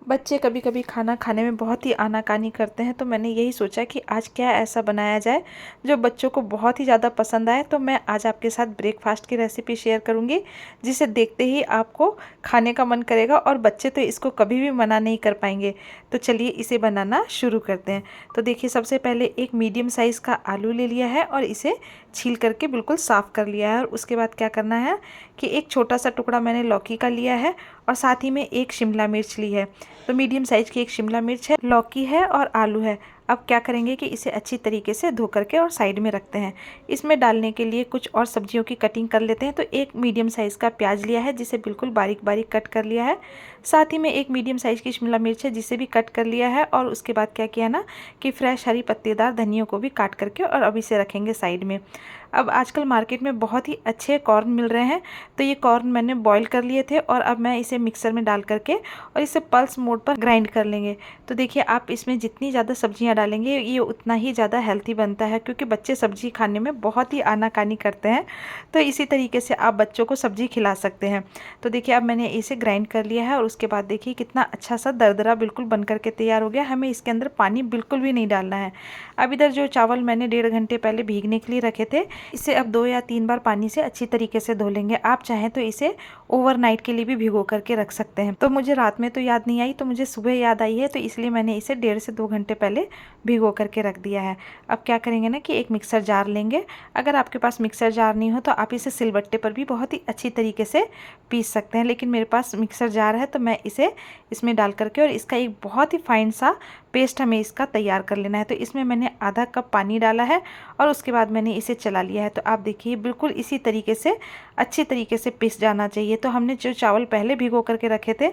बच्चे कभी कभी खाना खाने में बहुत ही आनाकानी करते हैं, तो मैंने यही सोचा कि आज क्या ऐसा बनाया जाए जो बच्चों को बहुत ही ज़्यादा पसंद आए। तो मैं आज आपके साथ ब्रेकफास्ट की रेसिपी शेयर करूंगी, जिसे देखते ही आपको खाने का मन करेगा और बच्चे तो इसको कभी भी मना नहीं कर पाएंगे। तो चलिए इसे बनाना शुरू करते हैं। तो देखिए, सबसे पहले एक मीडियम साइज़ का आलू ले लिया है और इसे छील करके बिल्कुल साफ़ कर लिया है। और उसके बाद क्या करना है कि एक छोटा सा टुकड़ा मैंने लौकी का लिया है और साथ ही में एक शिमला मिर्च ली है। तो मीडियम साइज़ की एक शिमला मिर्च है, लौकी है और आलू है। अब क्या करेंगे कि इसे अच्छी तरीके से धो करके और साइड में रखते हैं। इसमें डालने के लिए कुछ और सब्जियों की कटिंग कर लेते हैं। तो एक मीडियम साइज़ का प्याज लिया है, जिसे बिल्कुल बारीक बारीक कट कर लिया है। साथ ही में एक मीडियम साइज़ की शिमला मिर्च है, जिसे भी कट कर लिया है। और उसके बाद क्या किया ना कि फ्रेश हरी पत्तेदार धनिया को भी काट करके और अब इसे रखेंगे साइड में। अब आजकल मार्केट में बहुत ही अच्छे कॉर्न मिल रहे हैं, तो ये कॉर्न मैंने बॉईल कर लिए थे और अब मैं इसे मिक्सर में डाल करके और इसे पल्स मोड पर ग्राइंड कर लेंगे। तो देखिए, आप इसमें जितनी ज़्यादा सब्जियां डालेंगे ये उतना ही ज़्यादा हेल्थी बनता है, क्योंकि बच्चे सब्जी खाने में बहुत ही आनाकानी करते हैं। तो इसी तरीके से आप बच्चों को सब्जी खिला सकते हैं। तो देखिए, अब मैंने इसे ग्राइंड कर लिया है और उसके बाद देखिए कितना अच्छा सा दरदरा बिल्कुल बन करके तैयार हो गया। हमें इसके अंदर पानी बिल्कुल भी नहीं डालना है। अब इधर जो चावल मैंने 1.5 घंटे पहले भीगने के लिए रखे थे, इसे अब 2 या 3 बार पानी से अच्छी तरीके से धो लेंगे। आप चाहें तो इसे ओवरनाइट के लिए भी भिगो करके रख सकते हैं। तो मुझे रात में तो याद नहीं आई, तो मुझे सुबह याद आई है, तो इसलिए मैंने इसे 1.5 से 2 घंटे पहले भिगो करके रख दिया है। अब क्या करेंगे ना कि एक मिक्सर जार लेंगे। अगर आपके पास मिक्सर जार नहीं हो तो आप इसे सिलबट्टे पर भी बहुत ही अच्छी तरीके से पीस सकते हैं, लेकिन मेरे पास मिक्सर जार है तो मैं इसे इसमें डाल करके और इसका एक बहुत ही फाइन सा पेस्ट हमें इसका तैयार कर लेना है। तो इसमें मैंने आधा कप पानी डाला है और उसके बाद मैंने इसे चला लिया है। तो आप देखिए बिल्कुल इसी तरीके से अच्छी तरीके से पिस जाना चाहिए। तो हमने जो चावल पहले भिगो करके रखे थे,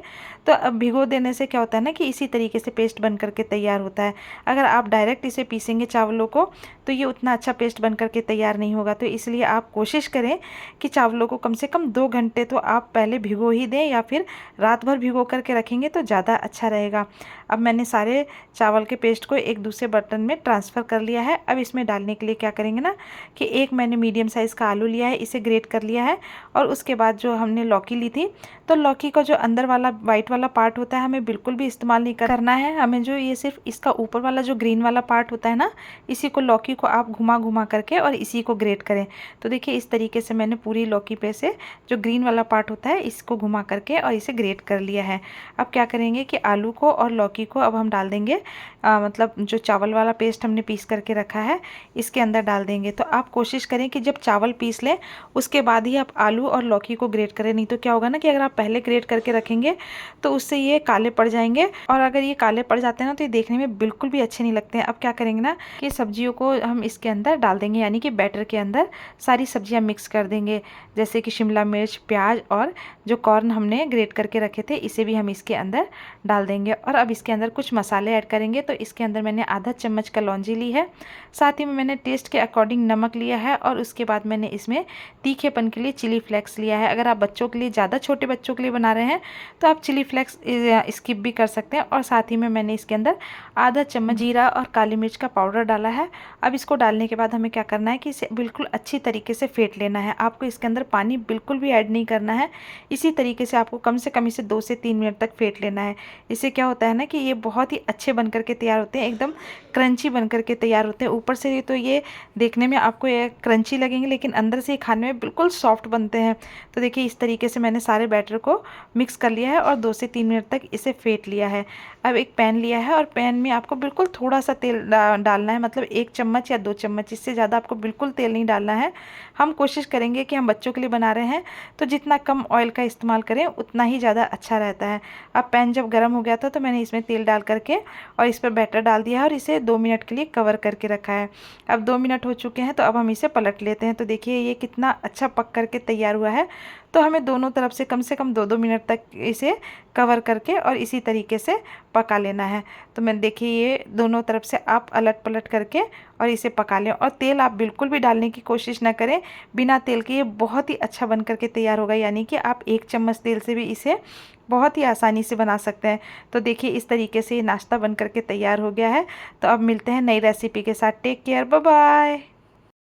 तो अब भिगो देने से क्या होता है ना कि इसी तरीके से पेस्ट बन करके तैयार होता है। अगर आप डायरेक्ट इसे पीसेंगे चावलों को तो ये उतना अच्छा पेस्ट बन करके तैयार नहीं होगा। तो इसलिए आप कोशिश करें कि चावलों को कम से कम 2 घंटे तो आप पहले भिगो ही दें, या फिर रात भर भिगो करके रखेंगे तो ज़्यादा अच्छा रहेगा। अब मैंने सारे चावल के पेस्ट को एक दूसरे बर्तन में ट्रांसफ़र कर लिया है। अब इसमें डालने के लिए क्या करेंगे ना कि एक मैंने मीडियम साइज़ का आलू लिया है, इसे ग्रेट कर लिया है। और उसके बाद जो हमने लौकी ली थी, तो लौकी का जो अंदर वाला वाइट वाला पार्ट होता है हमें बिल्कुल भी इस्तेमाल नहीं करना है। हमें जो ये सिर्फ इसका ऊपर वाला जो ग्रीन वाला पार्ट होता है ना, इसी को लौकी को आप घुमा घुमा करके और इसी को ग्रेट करें। तो देखिए इस तरीके से मैंने पूरी लौकी पे से जो ग्रीन वाला पार्ट होता है इसको घुमा करके और इसे ग्रेट कर लिया है। अब क्या करेंगे कि आलू को और लौकी को अब हम डाल देंगे, मतलब जो चावल वाला पेस्ट हमने पीस करके रखा है इसके अंदर डाल देंगे। तो आप कोशिश करें कि जब चावल पीस लें उसके बाद ही आप आलू और लौकी को ग्रेट करें, नहीं तो क्या होगा ना कि अगर आप पहले ग्रेट करके रखेंगे तो उससे ये काले पड़ जाएंगे, और अगर ये काले पड़ जाते हैं ना तो ये देखने में बिल्कुल भी अच्छे नहीं लगते हैं। अब क्या करेंगे ना कि सब्जियों को हम इसके अंदर डाल देंगे, यानी कि बैटर के अंदर सारी सब्जियां मिक्स कर देंगे, जैसे कि शिमला मिर्च, प्याज और जो कॉर्न हमने ग्रेट करके रखे थे इसे भी हम इसके अंदर डाल देंगे। और अब इसके अंदर कुछ मसाले ऐड करेंगे। तो इसके अंदर मैंने आधा चम्मच कलौंजी ली है, साथ ही में मैंने टेस्ट के अकॉर्डिंग नमक लिया है, और उसके बाद मैंने इसमें तीखेपन के लिए चिली फ्लेक्स लिया है। अगर आप बच्चों के लिए, ज़्यादा छोटे बच्चों के लिए बना रहे हैं तो आप चिली फ्लेक्स स्किप भी कर सकते हैं। और साथ ही में मैंने इसके अंदर आधा चम्मच जीरा और काली मिर्च का पाउडर डाला है। अब इसको डालने के बाद हमें क्या करना है कि इसे बिल्कुल अच्छी तरीके से फेंट लेना है। आपको इसके अंदर पानी बिल्कुल भी ऐड नहीं करना है। इसी तरीके से आपको कम से कम इसे 2 से 3 मिनट तक फेंट लेना है। इससे क्या होता है ना कि ये बहुत ही अच्छे बन करके तैयार होते हैं, एकदम क्रंची बन करके तैयार होते हैं। ऊपर से तो ये देखने में आपको ये क्रंची लगेंगे, लेकिन अंदर से खाने में बिल्कुल सॉफ्ट बनते हैं। तो देखिए इस तरीके से मैंने सारे बैटर को मिक्स कर लिया है और 2 से 3 मिनट तक इसे फेंट लिया है। अब एक पैन लिया है और पैन में आपको बिल्कुल थोड़ा सा तेल डालना है, मतलब 1 चम्मच या 2 चम्मच, इससे ज़्यादा आपको बिल्कुल तेल नहीं डालना है। हम कोशिश करेंगे कि हम बच्चों के लिए बना रहे हैं तो जितना कम ऑयल का इस्तेमाल करें उतना ही ज़्यादा अच्छा रहता है। अब पैन जब गर्म हो गया था तो मैंने इसमें तेल डाल करके और इस पर बैटर डाल दिया है और इसे 2 मिनट के लिए कवर करके रखा है। अब 2 मिनट हो चुके हैं तो अब हम इसे पलट लेते हैं। तो देखिए ये कितना अच्छा पक करके तैयार हुआ है। तो हमें दोनों तरफ से कम 2-2 मिनट तक इसे कवर करके और इसी तरीके से पका लेना है। तो मैं देखिए ये दोनों तरफ से आप अलट पलट करके और इसे पका लें, और तेल आप बिल्कुल भी डालने की कोशिश ना करें। बिना तेल के ये बहुत ही अच्छा बन करके तैयार होगा, यानी कि आप 1 चम्मच तेल से भी इसे बहुत ही आसानी से बना सकते हैं। तो देखिए इस तरीके से ये नाश्ता बन करके तैयार हो गया है। तो अब मिलते हैं नई रेसिपी के साथ। Take care, bye bye.